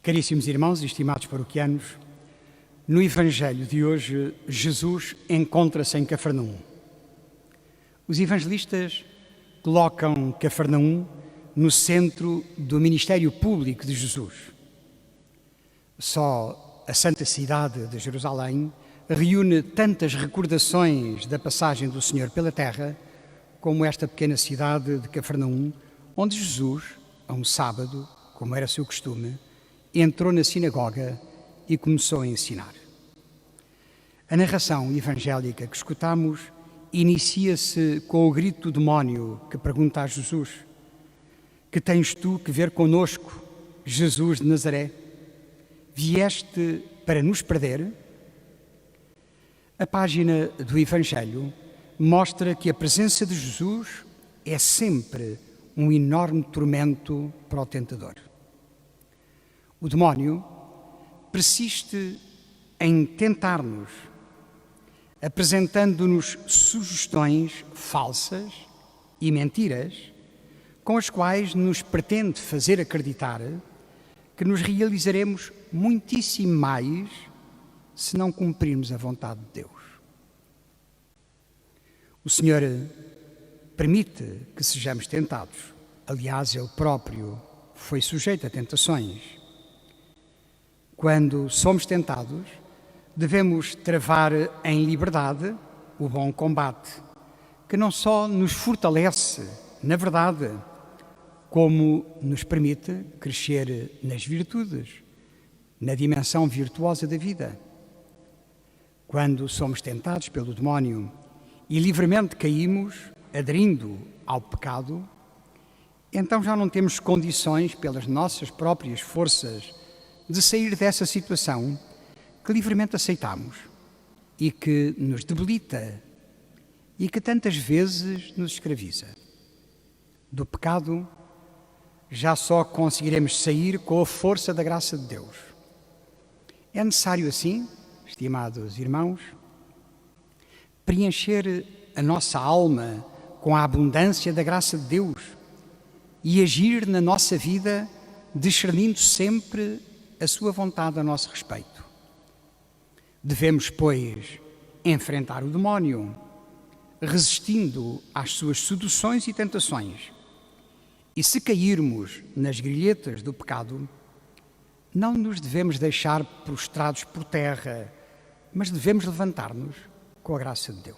Caríssimos irmãos e estimados paroquianos, no Evangelho de hoje, Jesus encontra-se em Cafarnaum. Os evangelistas colocam Cafarnaum no centro do ministério público de Jesus. Só a Santa Cidade de Jerusalém reúne tantas recordações da passagem do Senhor pela terra como esta pequena cidade de Cafarnaum, onde Jesus, a um sábado, como era seu costume, entrou na sinagoga e começou a ensinar. A narração evangélica que escutamos inicia-se com o grito do demónio que pergunta a Jesus: que tens tu que ver conosco, Jesus de Nazaré? Vieste para nos perder? A página do Evangelho mostra que a presença de Jesus é sempre um enorme tormento para o tentador. O demónio persiste em tentar-nos, apresentando-nos sugestões falsas e mentiras com as quais nos pretende fazer acreditar que nos realizaremos muitíssimo mais se não cumprirmos a vontade de Deus. O Senhor permite que sejamos tentados. Aliás, Ele próprio foi sujeito a tentações. Quando somos tentados, devemos travar em liberdade o bom combate, que não só nos fortalece na verdade, como nos permite crescer nas virtudes, na dimensão virtuosa da vida. Quando somos tentados pelo demónio e livremente caímos, aderindo ao pecado, então já não temos condições, pelas nossas próprias forças, de sair dessa situação que livremente aceitamos e que nos debilita e que tantas vezes nos escraviza. Do pecado já só conseguiremos sair com a força da graça de Deus. É necessário assim, estimados irmãos, preencher a nossa alma com a abundância da graça de Deus e agir na nossa vida discernindo sempre a sua vontade a nosso respeito. Devemos, pois, enfrentar o demónio, resistindo às suas seduções e tentações. E se cairmos nas grilhetas do pecado, não nos devemos deixar prostrados por terra, mas devemos levantar-nos com a graça de Deus.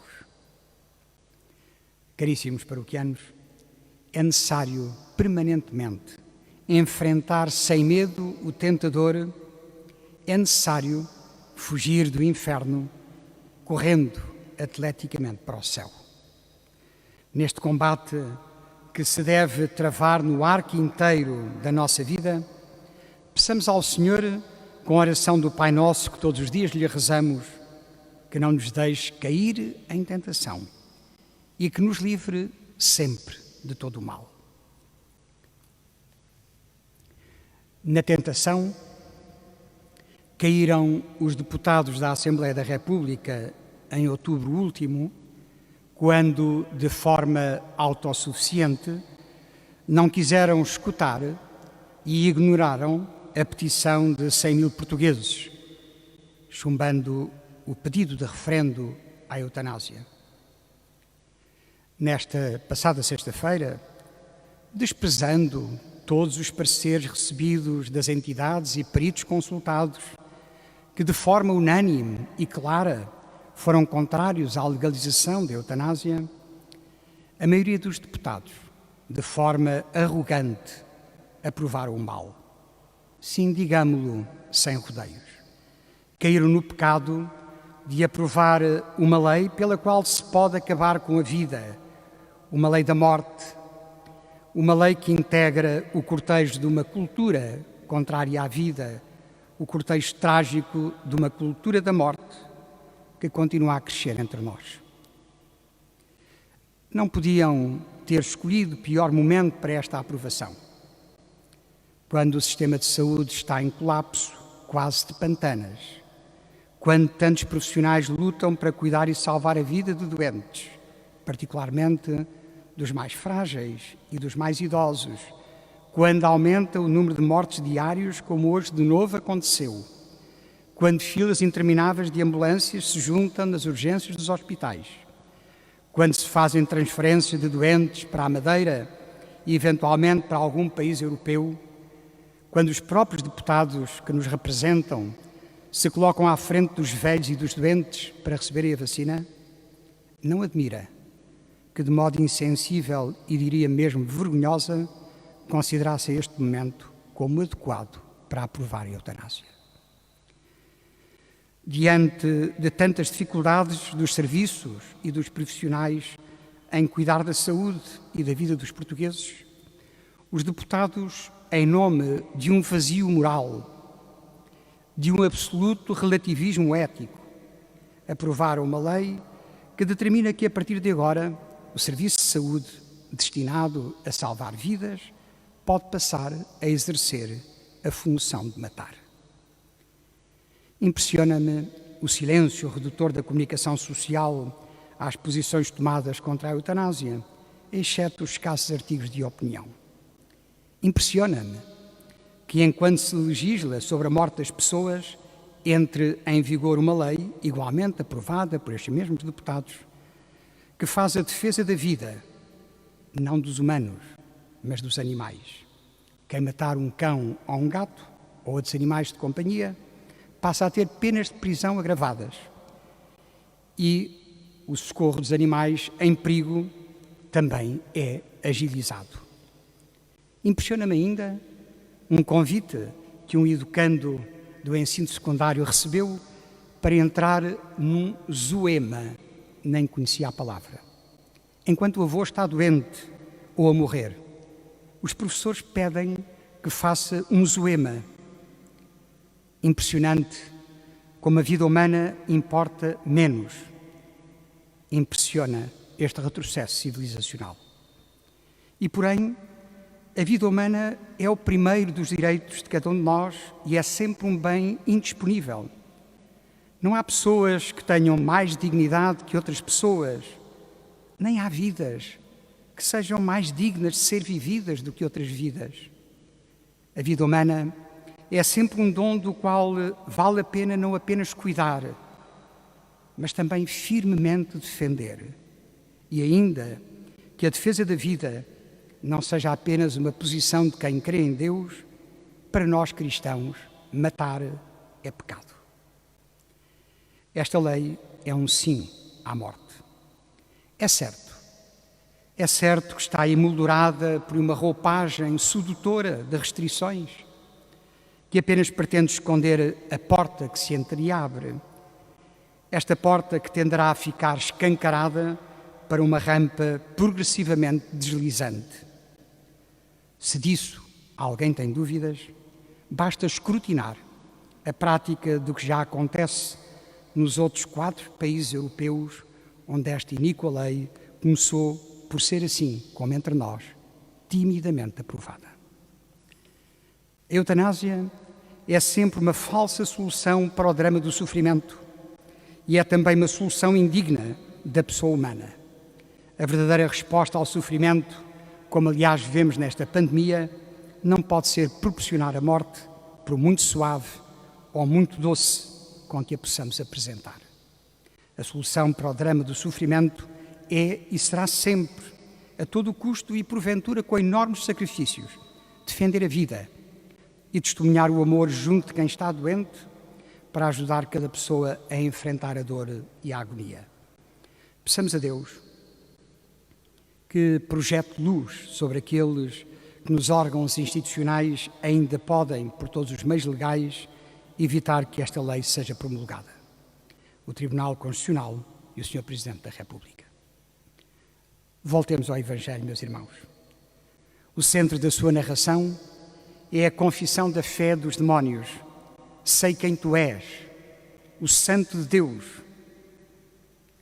Caríssimos paroquianos, é necessário permanentemente enfrentar sem medo o tentador, é necessário fugir do inferno, correndo atleticamente para o céu. Neste combate que se deve travar no arco inteiro da nossa vida, peçamos ao Senhor, com a oração do Pai Nosso que todos os dias lhe rezamos, que não nos deixe cair em tentação e que nos livre sempre de todo o mal. Na tentação, caíram os deputados da Assembleia da República em outubro último, quando, de forma autossuficiente, não quiseram escutar e ignoraram a petição de 100 mil portugueses, chumbando o pedido de referendo à eutanásia. Nesta passada sexta-feira, desprezando todos os pareceres recebidos das entidades e peritos consultados, que de forma unânime e clara foram contrários à legalização da eutanásia, a maioria dos deputados, de forma arrogante, aprovaram o mal. Sim, digamo-lo sem rodeios. Caíram no pecado de aprovar uma lei pela qual se pode acabar com a vida, uma lei da morte, uma lei que integra o cortejo de uma cultura contrária à vida, o cortejo trágico de uma cultura da morte que continua a crescer entre nós. Não podiam ter escolhido pior momento para esta aprovação, quando o sistema de saúde está em colapso, quase de pantanas, quando tantos profissionais lutam para cuidar e salvar a vida de doentes, particularmente dos mais frágeis e dos mais idosos, quando aumenta o número de mortes diários, como hoje de novo aconteceu, quando filas intermináveis de ambulâncias se juntam nas urgências dos hospitais, quando se fazem transferências de doentes para a Madeira e eventualmente para algum país europeu, quando os próprios deputados que nos representam se colocam à frente dos velhos e dos doentes para receberem a vacina, não admira que de modo insensível e diria mesmo vergonhosa considerasse este momento como adequado para aprovar a eutanásia. Diante de tantas dificuldades dos serviços e dos profissionais em cuidar da saúde e da vida dos portugueses, os deputados, em nome de um vazio moral, de um absoluto relativismo ético, aprovaram uma lei que determina que, a partir de agora, o serviço de saúde destinado a salvar vidas pode passar a exercer a função de matar. Impressiona-me o silêncio redutor da comunicação social às posições tomadas contra a eutanásia, exceto os escassos artigos de opinião. Impressiona-me que, enquanto se legisla sobre a morte das pessoas, entre em vigor uma lei, igualmente aprovada por estes mesmos deputados, que faz a defesa da vida, não dos humanos, mas dos animais. Quem matar um cão ou um gato, ou outros animais de companhia, passa a ter penas de prisão agravadas. E o socorro dos animais em perigo também é agilizado. Impressiona-me ainda um convite que um educando do ensino secundário recebeu para entrar num zoema, nem conhecia a palavra. Enquanto o avô está doente ou a morrer, os professores pedem que faça um zoema. Impressionante como a vida humana importa menos. Impressiona este retrocesso civilizacional. E, porém, a vida humana é o primeiro dos direitos de cada um de nós e é sempre um bem indisponível. Não há pessoas que tenham mais dignidade que outras pessoas, nem há vidas que sejam mais dignas de ser vividas do que outras vidas. A vida humana é sempre um dom do qual vale a pena não apenas cuidar, mas também firmemente defender. E ainda que a defesa da vida não seja apenas uma posição de quem crê em Deus, para nós cristãos, matar é pecado. Esta lei é um sim à morte. É certo que está emoldurada por uma roupagem sedutora de restrições, que apenas pretende esconder a porta que se entreabre. Esta porta que tenderá a ficar escancarada para uma rampa progressivamente deslizante. Se disso alguém tem dúvidas, basta escrutinar a prática do que já acontece nos outros 4 países europeus, onde esta iníqua lei começou por ser assim, como entre nós, timidamente aprovada. A eutanásia é sempre uma falsa solução para o drama do sofrimento e é também uma solução indigna da pessoa humana. A verdadeira resposta ao sofrimento, como aliás vemos nesta pandemia, não pode ser proporcionar a morte, por muito suave ou muito doce com que a possamos apresentar. A solução para o drama do sofrimento é e será sempre, a todo custo e porventura com enormes sacrifícios, defender a vida e testemunhar o amor junto de quem está doente para ajudar cada pessoa a enfrentar a dor e a agonia. Peçamos a Deus que projete luz sobre aqueles que nos órgãos institucionais ainda podem, por todos os meios legais, evitar que esta lei seja promulgada. O Tribunal Constitucional e o Sr. Presidente da República. Voltemos ao Evangelho, meus irmãos. O centro da sua narração é a confissão da fé dos demónios. Sei quem tu és, o Santo de Deus.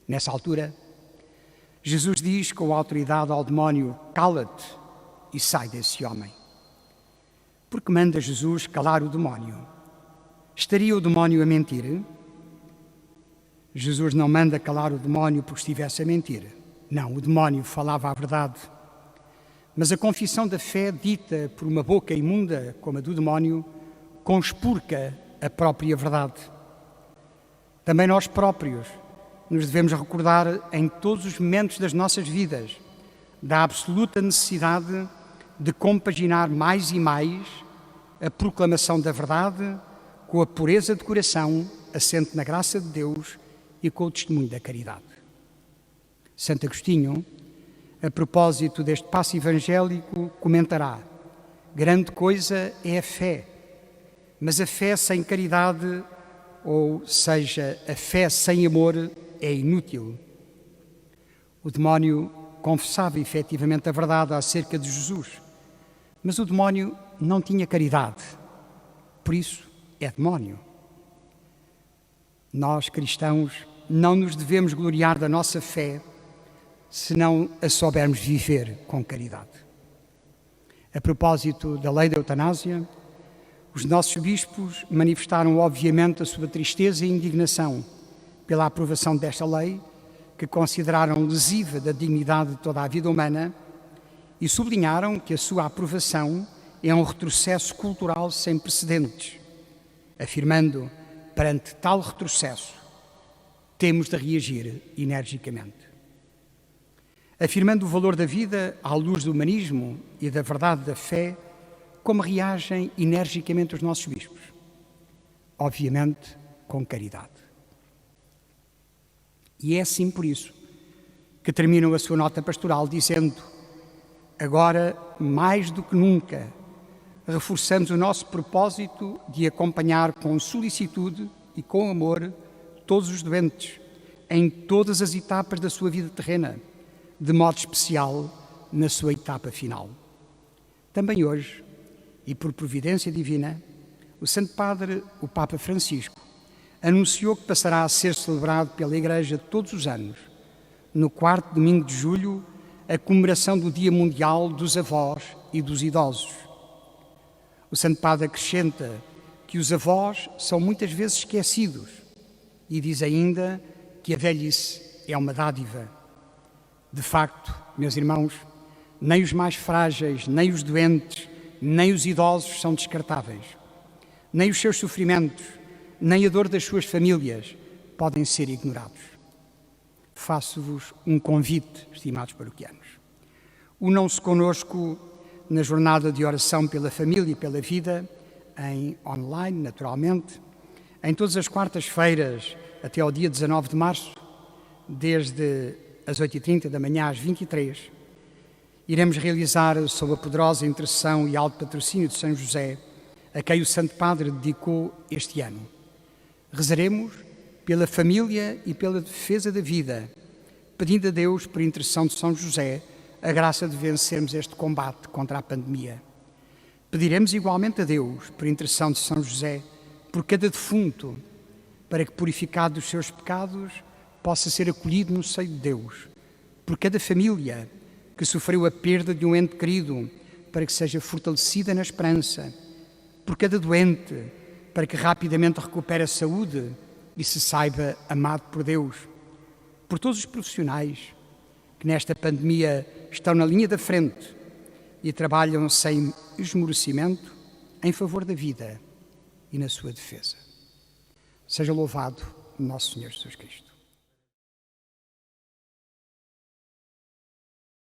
Nessa altura, Jesus diz com autoridade ao demónio: cala-te e sai desse homem. Por que manda Jesus calar o demónio? Estaria o demónio a mentir? Jesus não manda calar o demónio porque estivesse a mentir. Não, o demónio falava a verdade. Mas a confissão da fé dita por uma boca imunda como a do demónio conspurca a própria verdade. Também nós próprios nos devemos recordar em todos os momentos das nossas vidas da absoluta necessidade de compaginar mais e mais a proclamação da verdade com a pureza de coração assente na graça de Deus e com o testemunho da caridade. Santo Agostinho, a propósito deste passo evangélico, comentará: grande coisa é a fé, mas a fé sem caridade, ou seja, a fé sem amor, é inútil. O demónio confessava efetivamente a verdade acerca de Jesus, mas o demónio não tinha caridade, por isso é demónio. Nós, cristãos, não nos devemos gloriar da nossa fé se não a soubermos viver com caridade. A propósito da lei da eutanásia, os nossos bispos manifestaram obviamente a sua tristeza e indignação pela aprovação desta lei, que consideraram lesiva da dignidade de toda a vida humana, e sublinharam que a sua aprovação é um retrocesso cultural sem precedentes, afirmando, perante tal retrocesso, temos de reagir energicamente. Afirmando o valor da vida à luz do humanismo e da verdade da fé, como reagem energicamente os nossos bispos? Obviamente, com caridade. E é assim por isso que terminam a sua nota pastoral dizendo: agora, mais do que nunca, reforçamos o nosso propósito de acompanhar com solicitude e com amor todos os doentes, em todas as etapas da sua vida terrena, de modo especial na sua etapa final. Também hoje, e por providência divina, o Santo Padre, o Papa Francisco, anunciou que passará a ser celebrado pela Igreja todos os anos, no 4º domingo de julho, a comemoração do Dia Mundial dos Avós e dos Idosos. O Santo Padre acrescenta que os avós são muitas vezes esquecidos e diz ainda que a velhice é uma dádiva. De facto, meus irmãos, nem os mais frágeis, nem os doentes, nem os idosos são descartáveis. Nem os seus sofrimentos, nem a dor das suas famílias podem ser ignorados. Faço-vos um convite, estimados paroquianos. Unam-se conosco na jornada de oração pela família e pela vida, em online, naturalmente, em todas as quartas-feiras até ao dia 19 de março, desde as 8h30 da manhã às 23h, iremos realizar, sob a poderosa intercessão e alto patrocínio de São José, a quem o Santo Padre dedicou este ano. Rezaremos pela família e pela defesa da vida, pedindo a Deus, por intercessão de São José, a graça de vencermos este combate contra a pandemia. Pediremos igualmente a Deus, por intercessão de São José, por cada defunto, para que, purificado dos seus pecados, possa ser acolhido no seio de Deus. Por cada família que sofreu a perda de um ente querido, para que seja fortalecida na esperança. Por cada doente, para que rapidamente recupere a saúde e se saiba amado por Deus. Por todos os profissionais que nesta pandemia estão na linha da frente e trabalham sem esmorecimento em favor da vida e na sua defesa. Seja louvado nosso Senhor Jesus Cristo.